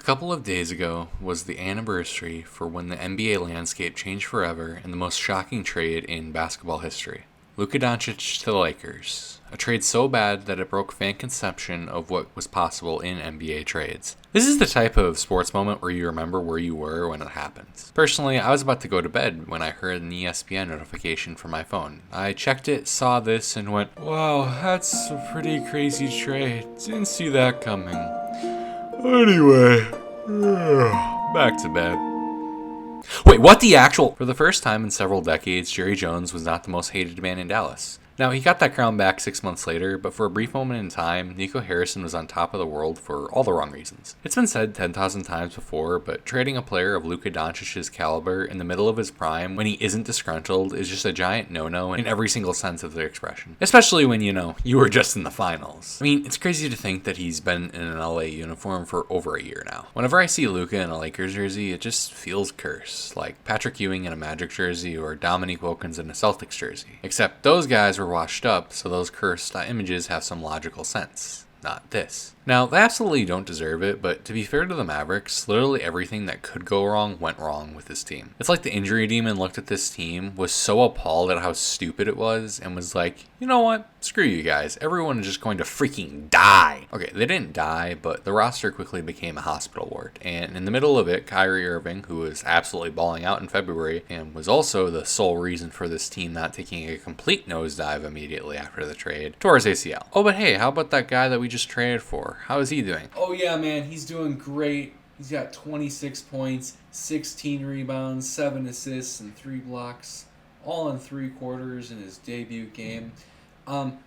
couple of days ago was the anniversary for when the NBA landscape changed forever in the most shocking trade in basketball history. Luka Doncic to the Lakers. A trade so bad that it broke fan conception of what was possible in NBA trades. This is the type of sports moment where you remember where you were when it happens. Personally, I was about to go to bed when I heard an ESPN notification from my phone. I checked it, saw this, and went, "Wow, that's a pretty crazy trade. Didn't see that coming." Anyway, back to bed. Wait, what the actual? For the first time in several decades, Jerry Jones was not the most hated man in Dallas. Now, he got that crown back 6 months later, but for a brief moment in time, Nico Harrison was on top of the world for all the wrong reasons. It's been said 10,000 times before, but trading a player of Luka Doncic's caliber in the middle of his prime when he isn't disgruntled is just a giant no-no in every single sense of the expression. Especially when, you were just in the finals. I mean, it's crazy to think that he's been in an LA uniform for over a year now. Whenever I see Luka in a Lakers jersey, it just feels cursed, like Patrick Ewing in a Magic jersey or Dominique Wilkins in a Celtics jersey. Except those guys were washed up, so those cursed images have some logical sense. Not this. Now, they absolutely don't deserve it, but to be fair to the Mavericks, literally everything that could go wrong went wrong with this team. It's like the injury demon looked at this team, was so appalled at how stupid it was, and was like, you know what? Screw you guys. Everyone is just going to freaking die. Okay, they didn't die, but the roster quickly became a hospital ward. And in the middle of it, Kyrie Irving, who was absolutely balling out in February, and was also the sole reason for this team not taking a complete nosedive immediately after the trade, tore his ACL. Oh, but hey, how about that guy that we just traded for? How is he doing? Oh yeah, man, he's doing great. He's got 26 points, 16 rebounds, 7 assists, and 3 blocks, all in 3 quarters in his debut game.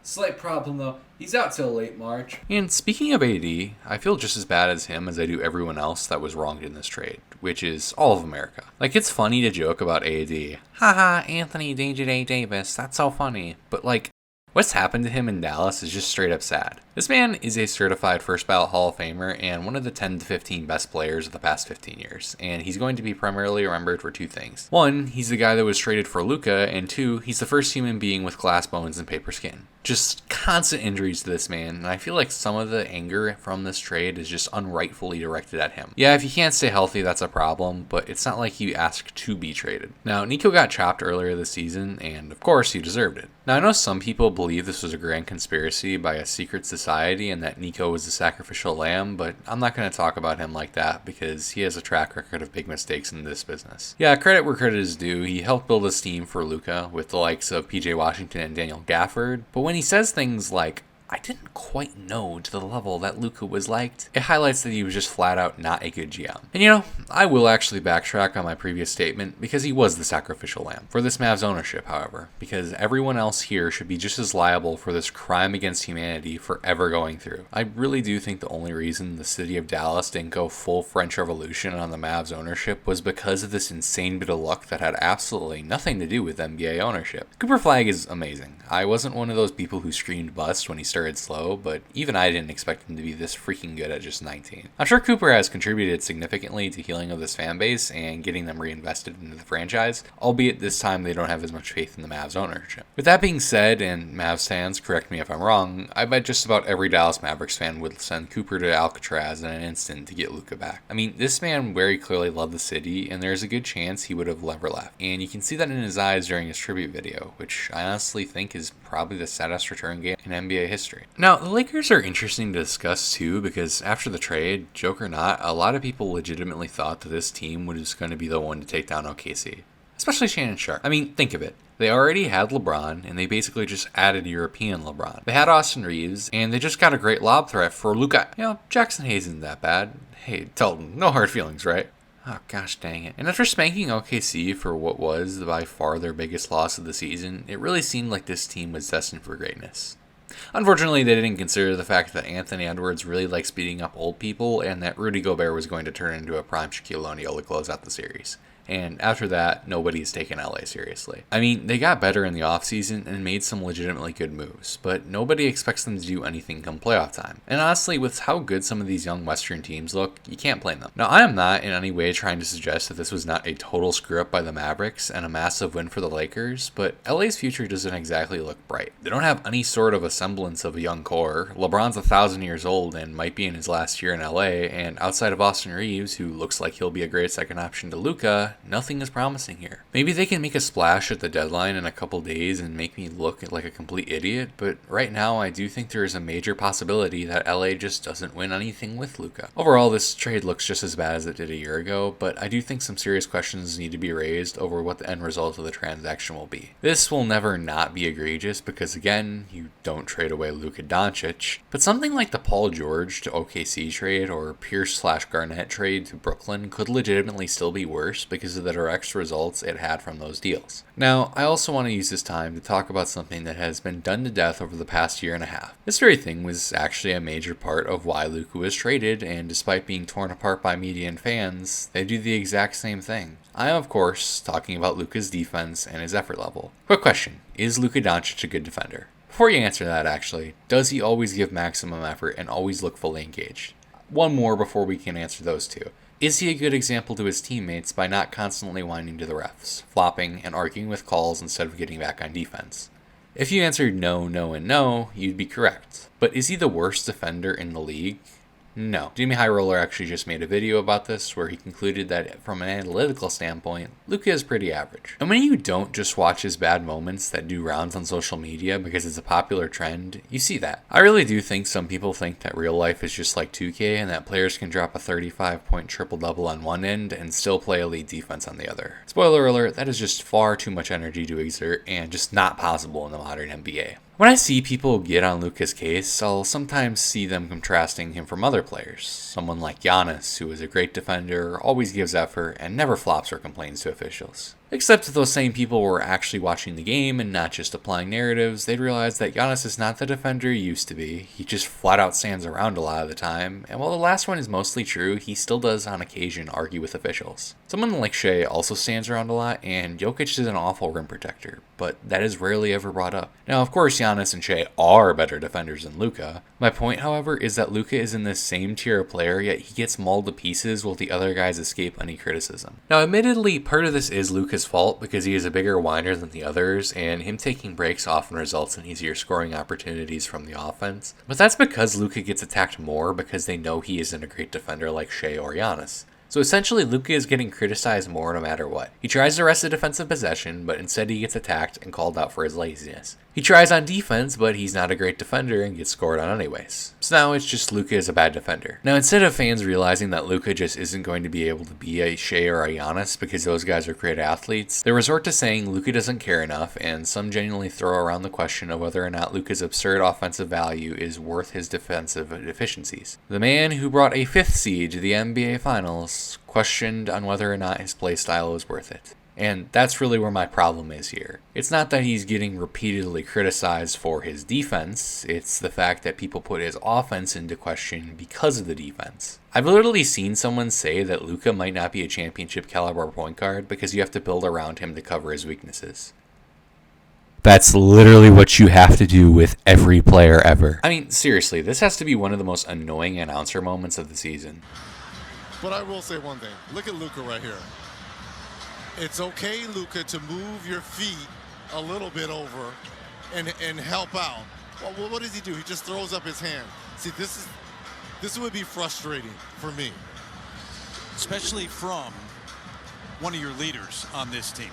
Slight problem though, he's out till late March. And speaking of AD, I feel just as bad as him as I do everyone else that was wronged in this trade, which is all of America. Like, it's funny to joke about AD. Haha, Anthony Day Davis, that's so funny. But like, what's happened to him in Dallas is just straight up sad. This man is a certified first ballot Hall of Famer and one of the 10 to 15 best players of the past 15 years. And he's going to be primarily remembered for 2 things. 1, he's the guy that was traded for Luka, and 2, he's the first human being with glass bones and paper skin. Just constant injuries to this man, and I feel like some of the anger from this trade is just unrightfully directed at him. Yeah, if you can't stay healthy, that's a problem, but it's not like you asked to be traded. Now, Nico got chopped earlier this season, and of course, he deserved it. Now, I know some people believe this was a grand conspiracy by a secret society and that Nico was the sacrificial lamb, but I'm not going to talk about him like that because he has a track record of big mistakes in this business. Yeah, credit where credit is due. He helped build a team for Luka with the likes of PJ Washington and Daniel Gafford, but when he says things like, "I didn't quite know to the level that Luka was liked," it highlights that he was just flat out not a good GM. And I will actually backtrack on my previous statement because he was the sacrificial lamb for this Mavs ownership, however, because everyone else here should be just as liable for this crime against humanity forever going through. I really do think the only reason the city of Dallas didn't go full French Revolution on the Mavs ownership was because of this insane bit of luck that had absolutely nothing to do with NBA ownership. Cooper Flagg is amazing. I wasn't one of those people who screamed bust when he started slow, but even I didn't expect him to be this freaking good at just 19. I'm sure Cooper has contributed significantly to healing of this fan base and getting them reinvested into the franchise, albeit this time they don't have as much faith in the Mavs ownership. With that being said, and Mavs fans, correct me if I'm wrong, I bet just about every Dallas Mavericks fan would send Cooper to Alcatraz in an instant to get Luka back. I mean, this man very clearly loved the city, and there's a good chance he would have never left. And you can see that in his eyes during his tribute video, which I honestly think is probably the saddest return game in NBA history. Now, the Lakers are interesting to discuss too because after the trade, joke or not, a lot of people legitimately thought that this team was going to be the one to take down OKC. Especially Shannon Sharpe. I mean, think of it. They already had LeBron, and they basically just added European LeBron. They had Austin Reeves, and they just got a great lob threat for Luka. Jackson Hayes isn't that bad. Hey, Telton, no hard feelings, right? Oh, gosh dang it. And after spanking OKC for what was by far their biggest loss of the season, it really seemed like this team was destined for greatness. Unfortunately, they didn't consider the fact that Anthony Edwards really likes beating up old people and that Rudy Gobert was going to turn into a prime Shaquille O'Neal to close out the series. and after that, nobody's taken LA seriously. I mean, they got better in the offseason and made some legitimately good moves, but nobody expects them to do anything come playoff time. And honestly, with how good some of these young Western teams look, you can't blame them. Now, I am not in any way trying to suggest that this was not a total screw up by the Mavericks and a massive win for the Lakers, but LA's future doesn't exactly look bright. They don't have any sort of a semblance of a young core. LeBron's 1,000 years old and might be in his last year in LA, and outside of Austin Reeves, who looks like he'll be a great second option to Luka, nothing is promising here. Maybe they can make a splash at the deadline in a couple days and make me look like a complete idiot, but right now I do think there is a major possibility that LA just doesn't win anything with Luka. Overall, this trade looks just as bad as it did a year ago, but I do think some serious questions need to be raised over what the end result of the transaction will be. This will never not be egregious because, again, you don't trade away Luka Doncic, but something like the Paul George to OKC trade or Pierce/Garnett trade to Brooklyn could legitimately still be worse because of the direct results it had from those deals. Now, I also want to use this time to talk about something that has been done to death over the past year and a half. This very thing was actually a major part of why Luka was traded, and despite being torn apart by media and fans, they do the exact same thing. I am, of course, talking about Luka's defense and his effort level. Quick question, is Luka Doncic a good defender? Before you answer that, actually, does he always give maximum effort and always look fully engaged? One more before we can answer those two. Is he a good example to his teammates by not constantly whining to the refs, flopping, and arguing with calls instead of getting back on defense? If you answered no, no, and no, you'd be correct. But is he the worst defender in the league? No. Jimmy High Roller actually just made a video about this where he concluded that from an analytical standpoint, Luka is pretty average. And when you don't just watch his bad moments that do rounds on social media because it's a popular trend, you see that. I really do think some people think that real life is just like 2K and that players can drop a 35-point triple-double on one end and still play elite defense on the other. Spoiler alert, that is just far too much energy to exert and just not possible in the modern NBA. When I see people get on Luka's case, I'll sometimes see them contrasting him from other players. Someone like Giannis, who is a great defender, always gives effort, and never flops or complains to officials. Except if those same people were actually watching the game and not just applying narratives, they'd realize that Giannis is not the defender he used to be. He just flat out stands around a lot of the time, and while the last one is mostly true, he still does on occasion argue with officials. Someone like Shea also stands around a lot, and Jokic is an awful rim protector, but that is rarely ever brought up. Now, of course, Giannis and Shea are better defenders than Luka. My point, however, is that Luka is in this same tier of player, yet he gets mauled to pieces while the other guys escape any criticism. Now, admittedly, part of this is Luka's fault because he is a bigger whiner than the others, and him taking breaks often results in easier scoring opportunities from the offense. But that's because Luka gets attacked more because they know he isn't a great defender like Shea or Giannis. So essentially, Luka is getting criticized more no matter what. He tries to wrest a defensive possession, but instead he gets attacked and called out for his laziness. He tries on defense, but he's not a great defender and gets scored on anyways. So now it's just Luka is a bad defender. Now, instead of fans realizing that Luka just isn't going to be able to be a Shea or a Giannis because those guys are great athletes, they resort to saying Luka doesn't care enough, and some genuinely throw around the question of whether or not Luka's absurd offensive value is worth his defensive deficiencies. The man who brought a 5th seed to the NBA Finals questioned on whether or not his play style is worth it. And that's really where my problem is here. It's not that he's getting repeatedly criticized for his defense, it's the fact that people put his offense into question because of the defense. I've literally seen someone say that Luka might not be a championship caliber point guard because you have to build around him to cover his weaknesses. That's literally what you have to do with every player ever. I mean, seriously, this has to be one of the most annoying announcer moments of the season. But I will say one thing. Look at Luka right here. It's okay, Luka, to move your feet a little bit over and help out. Well, what does he do? He just throws up his hand. See, this would be frustrating for me. Especially from one of your leaders on this team,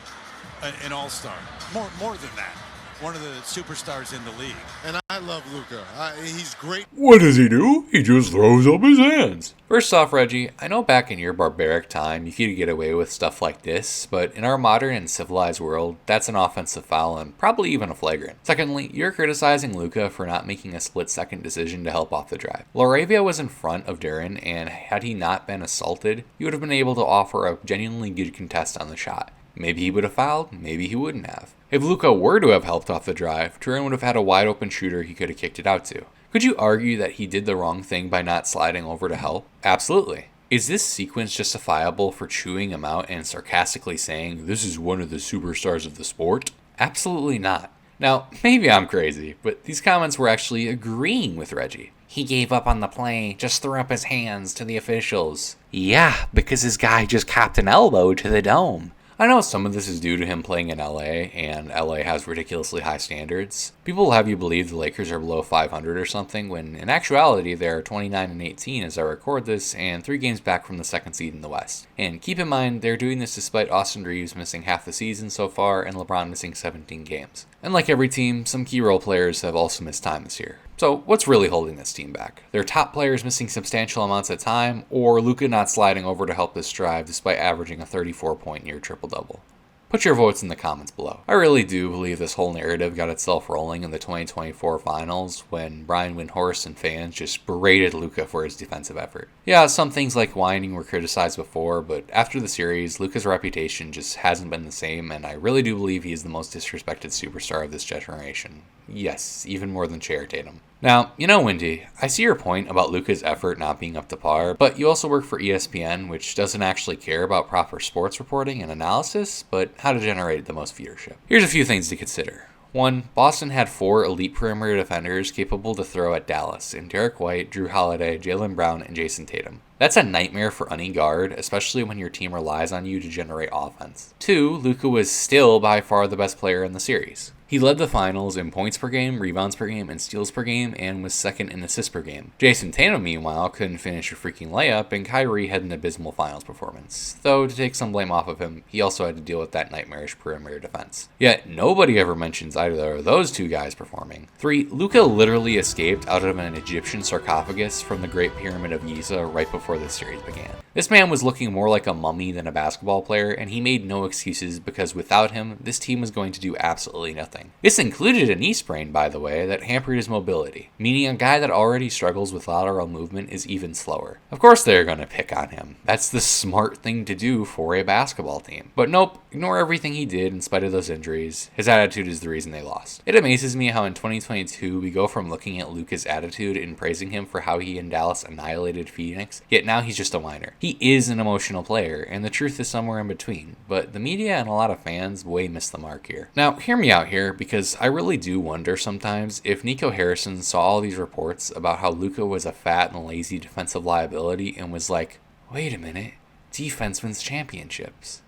an all-star. More than that. One of the superstars in the league. And I love Luka. He's great. What does he do? He just throws up his hands. First off, Reggie, I know back in your barbaric time you could get away with stuff like this, but in our modern and civilized world, that's an offensive foul and probably even a flagrant. Secondly, you're criticizing Luka for not making a split-second decision to help off the drive. Laravia was in front of Duren, and had he not been assaulted, he would have been able to offer a genuinely good contest on the shot. Maybe he would have fouled, maybe he wouldn't have. If Luka were to have helped off the drive, Duren would have had a wide open shooter he could have kicked it out to. Could you argue that he did the wrong thing by not sliding over to help? Absolutely. Is this sequence justifiable for chewing him out and sarcastically saying, "This is one of the superstars of the sport"? Absolutely not. Now, maybe I'm crazy, but these comments were actually agreeing with Reggie. He gave up on the play, just threw up his hands to the officials. Yeah, because his guy just copped an elbow to the dome. I know some of this is due to him playing in LA, and LA has ridiculously high standards. People will have you believe the Lakers are below 500 or something, when in actuality they are 29-18 as I record this, and 3 games back from the 2nd seed in the West. And keep in mind, they're doing this despite Austin Reeves missing half the season so far, and LeBron missing 17 games. And like every team, some key role players have also missed time this year. So what's really holding this team back? Their top players missing substantial amounts of time, or Luka not sliding over to help this drive despite averaging a 34-point near triple-double? Put your votes in the comments below. I really do believe this whole narrative got itself rolling in the 2024 finals when Brian Windhorst and fans just berated Luka for his defensive effort. Yeah, some things like whining were criticized before, but after the series, Luka's reputation just hasn't been the same, and I really do believe he is the most disrespected superstar of this generation. Yes, even more than Chair Tatum. Now, Wendy, I see your point about Luka's effort not being up to par, but you also work for ESPN, which doesn't actually care about proper sports reporting and analysis, but how to generate the most viewership. Here's a few things to consider. 1. Boston had 4 elite perimeter defenders capable to throw at Dallas in Derek White, Drew Holiday, Jaylen Brown, and Jason Tatum. That's a nightmare for any guard, especially when your team relies on you to generate offense. 2. Luka was still by far the best player in the series. He led the finals in points per game, rebounds per game, and steals per game, and was second in assists per game. Jason Tatum, meanwhile, couldn't finish a freaking layup, and Kyrie had an abysmal finals performance. Though, to take some blame off of him, he also had to deal with that nightmarish perimeter defense. Yet, nobody ever mentions either of those two guys performing. 3. Luka literally escaped out of an Egyptian sarcophagus from the Great Pyramid of Giza right before the series began. This man was looking more like a mummy than a basketball player, and he made no excuses because without him, this team was going to do absolutely nothing. This included a knee sprain, by the way, that hampered his mobility, meaning a guy that already struggles with lateral movement is even slower. Of course they're going to pick on him. That's the smart thing to do for a basketball team. But nope, ignore everything he did in spite of those injuries. His attitude is the reason they lost. It amazes me how in 2022 we go from looking at Luka's attitude and praising him for how he and Dallas annihilated Phoenix, yet now he's just a whiner. He is an emotional player, and the truth is somewhere in between, but the media and a lot of fans way miss the mark here. Now, hear me out here, because I really do wonder sometimes if Nico Harrison saw all these reports about how Luka was a fat and lazy defensive liability and was like, wait a minute, defense wins championships.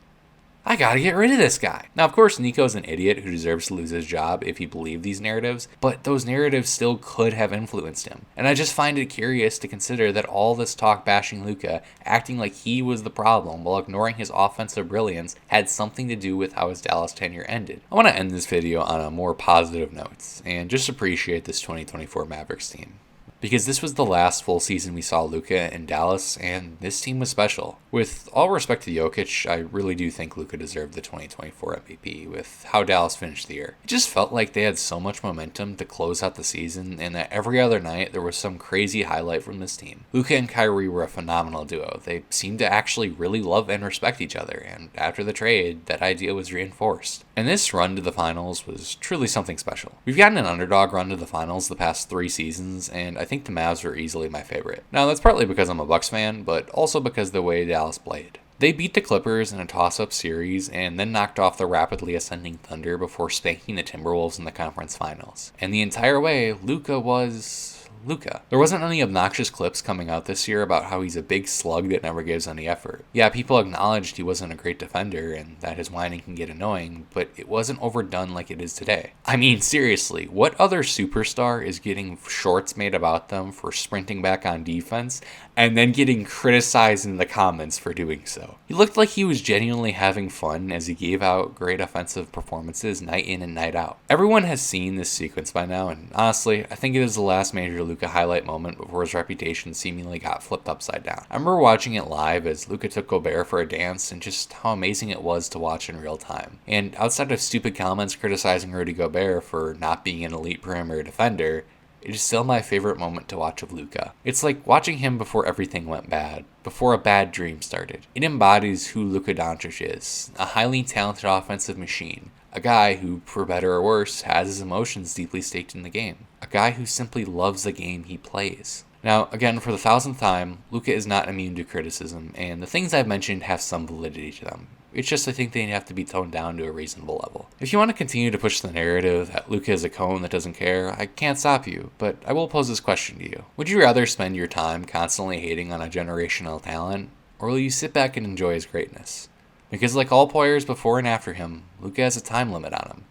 I gotta get rid of this guy. Now, of course, Nico's an idiot who deserves to lose his job if he believed these narratives, but those narratives still could have influenced him. And I just find it curious to consider that all this talk bashing Luka, acting like he was the problem while ignoring his offensive brilliance, had something to do with how his Dallas tenure ended. I want to end this video on a more positive note, and just appreciate this 2024 Mavericks team. Because this was the last full season we saw Luka in Dallas, and this team was special. With all respect to Jokic, I really do think Luka deserved the 2024 MVP with how Dallas finished the year. It just felt like they had so much momentum to close out the season, and that every other night there was some crazy highlight from this team. Luka and Kyrie were a phenomenal duo. They seemed to actually really love and respect each other, and after the trade, that idea was reinforced. And this run to the finals was truly something special. We've gotten an underdog run to the finals the past 3 seasons, and I think the Mavs are easily my favorite. Now, that's partly because I'm a Bucks fan, but also because of the way Dallas played. They beat the Clippers in a toss-up series and then knocked off the rapidly ascending Thunder before spanking the Timberwolves in the conference finals. And the entire way, Luka was Luka. There wasn't any obnoxious clips coming out this year about how he's a big slug that never gives any effort. Yeah, people acknowledged he wasn't a great defender and that his whining can get annoying, but it wasn't overdone like it is today. I mean, seriously, what other superstar is getting shorts made about them for sprinting back on defense and then getting criticized in the comments for doing so? He looked like he was genuinely having fun as he gave out great offensive performances night in and night out. Everyone has seen this sequence by now, and honestly, I think it is the last major Luka highlight moment before his reputation seemingly got flipped upside down. I remember watching it live as Luka took Gobert for a dance and just how amazing it was to watch in real time. And outside of stupid comments criticizing Rudy Gobert for not being an elite perimeter defender, it is still my favorite moment to watch of Luka. It's like watching him before everything went bad, before a bad dream started. It embodies who Luka Doncic is, a highly talented offensive machine. A guy who, for better or worse, has his emotions deeply staked in the game. A guy who simply loves the game he plays. Now, again, for the 1000th time, Luka is not immune to criticism, and the things I've mentioned have some validity to them. It's just I think they have to be toned down to a reasonable level. If you want to continue to push the narrative that Luka is a cone that doesn't care, I can't stop you, but I will pose this question to you. Would you rather spend your time constantly hating on a generational talent, or will you sit back and enjoy his greatness? Because like all players before and after him, Luka has a time limit on him.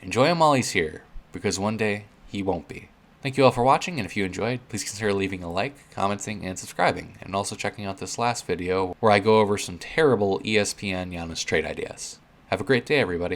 Enjoy him while he's here, because one day he won't be. Thank you all for watching, and if you enjoyed, please consider leaving a like, commenting, and subscribing, and also checking out this last video where I go over some terrible ESPN Giannis trade ideas. Have a great day, everybody.